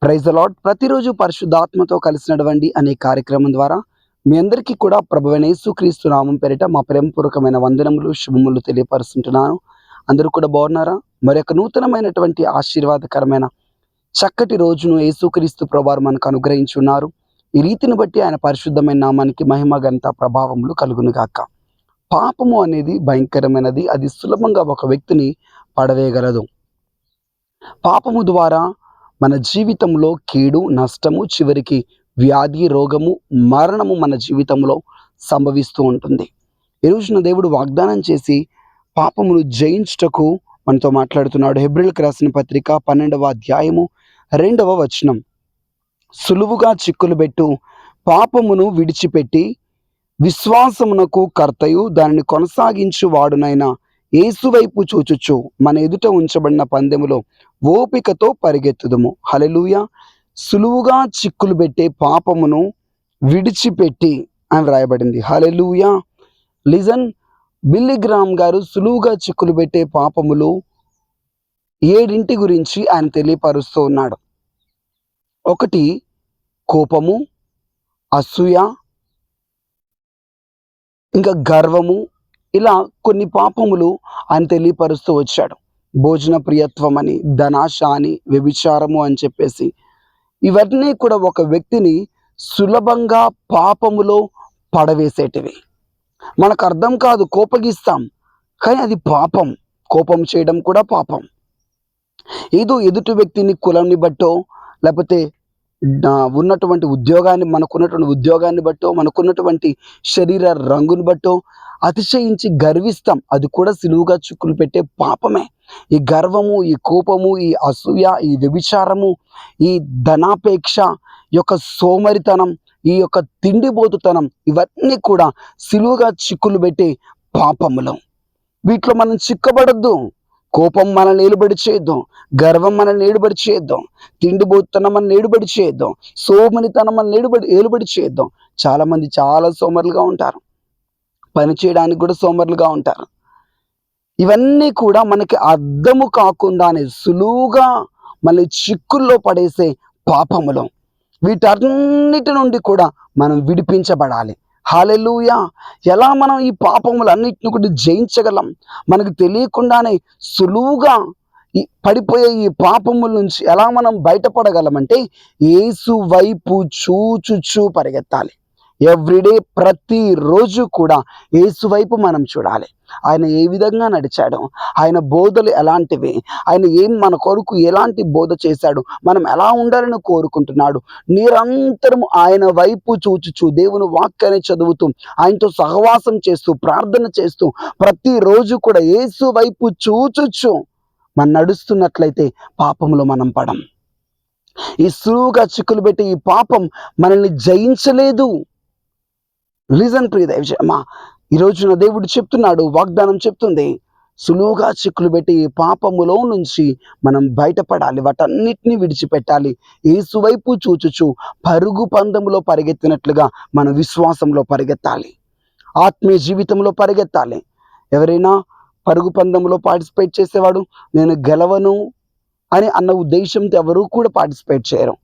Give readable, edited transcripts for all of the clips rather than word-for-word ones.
Praise the lord. ప్రతిరోజు పరిశుద్ధాత్మతో కలిసి నడవండి అనే కార్యక్రమం ద్వారా మీ అందరికీ కూడా ప్రభువైన యేసుక్రీస్తు నామం పేరిట మా ప్రేమపూర్వకమైన వందనములు శుభములు తెలియపరుస్తుంటున్నాను. అందరూ కూడా బాగున్నారా? మరొక నూతనమైనటువంటి ఆశీర్వాదకరమైన చక్కటి రోజును యేసుక్రీస్తు ప్రభువారు మనకు అనుగ్రహించున్నారు. ఈ రీతిని బట్టి ఆయన పరిశుద్ధమైన నామానికి మహిమ ఘనత ప్రభావములు కలుగును గాక. పాపము అనేది భయంకరమైనది. అది సులభంగా ఒక వ్యక్తిని పడవేయగలదు. పాపము ద్వారా మన జీవితంలో కీడు, నష్టము, చివరికి వ్యాధి, రోగము, మరణము మన జీవితంలో సంభవిస్తూ ఉంటుంది. ఈ రోజున దేవుడు వాగ్దానం చేసి పాపమును జయించుటకు మనతో మాట్లాడుతున్నాడు. హెబ్రీయులకు రాసిన పత్రిక 12వ అధ్యాయము 2వ వచనం. సులువుగా చిక్కులు పెట్టు పాపమును విడిచిపెట్టి విశ్వాసమునకు కర్తయు దానిని కొనసాగించు వాడునైన యేసువైపు చూచుచు మన ఎదుట ఉంచబడిన పందెములో ఓపికతో పరిగెత్తుదుము. హల్లెలూయా. సులువుగా చిక్కులు పెట్టే పాపమును విడిచిపెట్టి అని రాయబడింది. హల్లెలూయా. లిజన్, బిల్లీ గ్రామ్ గారు సులువుగా చిక్కులు పెట్టే పాపములు 7 గురించి ఆయన తెలియపరుస్తూ ఉన్నాడు. 1 కోపము, అసూయ, ఇంకా గర్వము, ఇలా కొన్ని పాపములు ఆయన తెలియపరుస్తూ వచ్చాడు. భోజన ప్రియత్వం అని, ధనాశ అని, వ్యభిచారము అని చెప్పేసి ఇవన్నీ కూడా ఒక వ్యక్తిని సులభంగా పాపములో పడవేసేటివి. మనకు అర్థం కాదు, కోపగిస్తాం, కానీ అది పాపం. కోపం చేయడం కూడా పాపం. ఏదో ఎదుటి వ్యక్తిని కులంని బట్టో, లేకపోతే మనకున్నటువంటి ఉద్యోగాన్ని బట్టో, మనకున్నటువంటి శరీర రంగుని బట్టో అతిశయించి గర్విస్తాం. అది కూడా సులువుగా చిక్కులు పెట్టే పాపమే. ఈ గర్వము, ఈ కోపము, ఈ అసూయ, ఈ వ్యభిచారము, ఈ ధనాపేక్ష, యొక్క సోమరితనం, ఈ యొక్క తిండిబోతుతనం, ఇవన్నీ కూడా సులువుగా చిక్కులు పెట్టే పాపములు. వీటిలో మనం చిక్కబడద్దు. కోపం మనల్ని ఏలుబడి చేద్దాం, గర్వం మనల్ని ఏలుబడి చేద్దాం, తిండిబోతుతనం మనల్ని ఏలుబడి చేద్దాం, సోమరితనం మనల్ని ఏలుబడి చేద్దాం. చాలామంది చాలా సోమరులుగా ఉంటారు, పని చేయడానికి కూడా సోమరులుగా ఉంటారు. ఇవన్నీ కూడా మనకి అర్థము కాకుండానే సులువుగా మళ్ళీ చిక్కుల్లో పడేసే పాపములు. వీటన్నిటి నుండి కూడా మనం విడిపించబడాలి. హల్లెలూయా. ఎలా మనం ఈ పాపములన్నిటిని కూడా జయించగలం? మనకు తెలియకుండానే సులువుగా పడిపోయే ఈ పాపముల నుంచి ఎలా మనం బయటపడగలమంటే యేసు వైపు చూచుచూ పరిగెత్తాలి. ఎవ్రీడే, ప్రతిరోజు కూడా యేసు వైపు మనం చూడాలి. ఆయన ఏ విధంగా నడిచాడు, ఆయన బోధలు ఎలాంటివి, ఆయన మన కొరకు ఎలాంటి బోధ చేశాడు, మనం ఎలా ఉండాలని కోరుకుంటున్నాడు. నిరంతరం ఆయన వైపు చూచుచూ దేవుని వాక్యాన్ని చదువుతూ, ఆయనతో సహవాసం చేస్తూ, ప్రార్థన చేస్తూ, ప్రతిరోజు కూడా యేసు వైపు చూచుచూ మనం నడుస్తున్నట్లయితే పాపంలో మనం పడం. ఈ సులువుగా చిక్కులు పెట్టి ఈ పాపం మనల్ని జయించలేదు. లిజన్ ప్రియ దైవజనమా, ఈ రోజున దేవుడు చెప్తున్నాడు, వాగ్దానం చెప్తుంది, సులువుగా చిక్కులు పెట్టి ఈ పాపములో నుంచి మనం బయటపడాలి. వాటన్నిటిని విడిచిపెట్టాలి. యేసు వైపు చూచుచు పరుగు పందెములో పరిగెత్తినట్లుగా మన విశ్వాసంలో పరిగెత్తాలి, ఆత్మీయ జీవితంలో పరిగెత్తాలి. ఎవరైనా పరుగు పందెంలో పార్టిసిపేట్ చేసేవాడు నేను గెలవను అని అన్న ఉద్దేశంతో ఎవరూ కూడా పార్టిసిపేట్ చేయరు.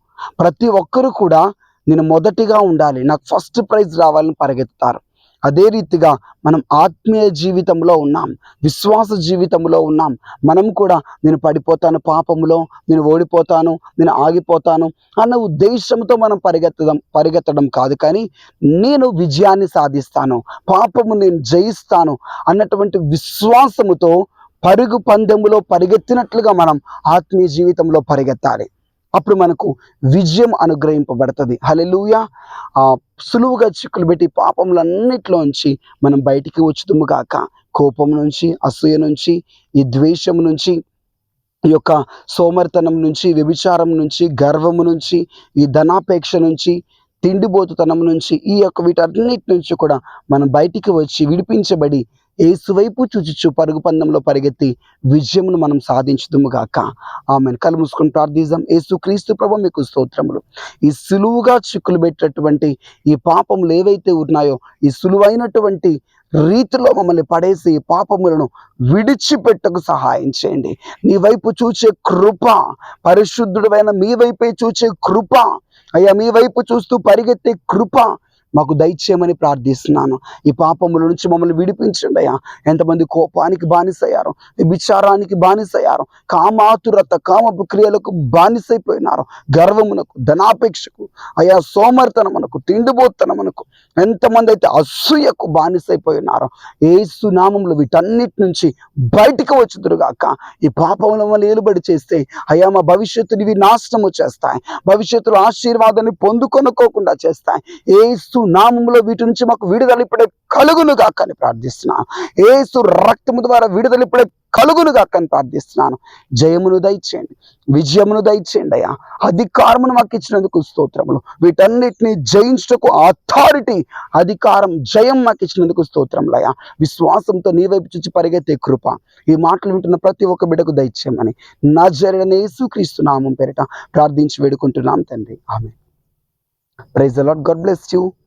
ప్రతి ఒక్కరూ కూడా నేను మొదటిగా ఉండాలి, నాకు ఫస్ట్ ప్రైజ్ రావాలని పరిగెత్తుతారు. అదే రీతిగా మనం ఆత్మీయ జీవితంలో ఉన్నాం, విశ్వాస జీవితంలో ఉన్నాం. మనం కూడా నేను పడిపోతాను పాపములో, నేను ఓడిపోతాను, నేను ఆగిపోతాను అన్న ఉద్దేశంతో మనం పరిగెత్తడం కాదు, కానీ నేను విజయాన్ని సాధిస్తాను, పాపము నేను జయిస్తాను అన్నటువంటి విశ్వాసముతో పరుగు పందెములో పరిగెత్తినట్లుగా మనం ఆత్మీయ జీవితంలో పరిగెత్తాలి. అప్పుడు మనకు విజయం అనుగ్రహింపబడుతుంది. హల్లెలూయా. సులువుగా చిక్కులు పెట్టి పాపములన్నిటిలోంచి మనం బయటికి వచ్చుదుము గాక. కోపం నుంచి, అసూయ నుంచి, ఈ ద్వేషం నుంచి, ఈ యొక్క సోమరితనం నుంచి, వ్యభిచారం నుంచి, గర్వము నుంచి, ఈ ధనాపేక్ష నుంచి, తిండిబోతుతనం నుంచి, ఈ యొక్క వీటన్నిటి నుంచి కూడా మనం బయటికి వచ్చి విడిపించబడి యేసు వైపు చూచుచు పరుగు పందెంలో పరిగెత్తి విజయమును మనం సాధించుదుము గాక. ఆమేన్. కళ్ళు మూసుకొని ప్రార్థిద్దాం. యేసు క్రీస్తు ప్రభువా, మీకు స్తోత్రములు. ఈ సులువుగా చిక్కులు పెట్టేటువంటి ఈ పాపములు ఏవైతే ఉన్నాయో, ఈ సులువైనటువంటి రీతిలో మమ్మల్ని పడేసి పాపములను విడిచిపెట్టకు సహాయం చేయండి. నీ వైపు చూచే కృప, పరిశుద్ధుడైన మీ వైపే చూచే కృప, అయ్యా మీ వైపు చూస్తూ పరిగెత్తే కృప మాకు దయచేయమని ప్రార్థిస్తున్నాను. ఈ పాపముల నుంచి మమ్మల్ని విడిపించండి అయ్యా. ఎంతమంది కోపానికి బానిసయ్యారు, విచారానికి బానిసయ్యారు, కామాతురత కామపు క్రియలకు బానిసైపోయినారు, గర్వమునకు, ధనాపేక్షకు, అయ్యా సోమర్తనమునకు, తిండిబోత్తనమునకు, ఎంతమంది అయితే అసూయకు బానిసైపోయినారో యేసు నామములో వీటన్నిటి నుంచి బయటికి వచ్చుదురుగాక. ఈ పాపముల వల్ల ఏలుబడి చేస్తే అయ్యా మా భవిష్యత్తుని ఇవి నాశనము చేస్తాయి, భవిష్యత్తులో ఆశీర్వాదాన్ని పొందుకొనుకోకుండా చేస్తాయి. యేసు నామములో వీటి నుంచి మాకు విడుదల ఇప్పుడే కలుగును గాక అని ప్రార్థిస్తున్నాను. యేసు రక్తము ద్వారా విడుదల ఇప్పుడే కలుగును గాక అని ప్రార్థిస్తున్నాను. జయమును దయచేయండి, విజయమును దయచేయండి అయ్యా. అధికారమును మాకు ఇచ్చినందుకు స్తోత్రములు. వీటన్నిటిని జయించుటకు అథారిటీ, అధికారం, జయం మాకు ఇచ్చినందుకు స్తోత్రములు అయ్యా. విశ్వాసంతో నీ వైపు చూచి పరిగెత్తే కృప ఈ మాటలు వింటున్న ప్రతి ఒక్క బిడ్డకు దయచేయమని నజరేయుడైన యేసుక్రీస్తు నామం పేరిట ప్రార్థించి వేడుకుంటున్నాం తండ్రి. Amen. Praise the Lord. God bless you.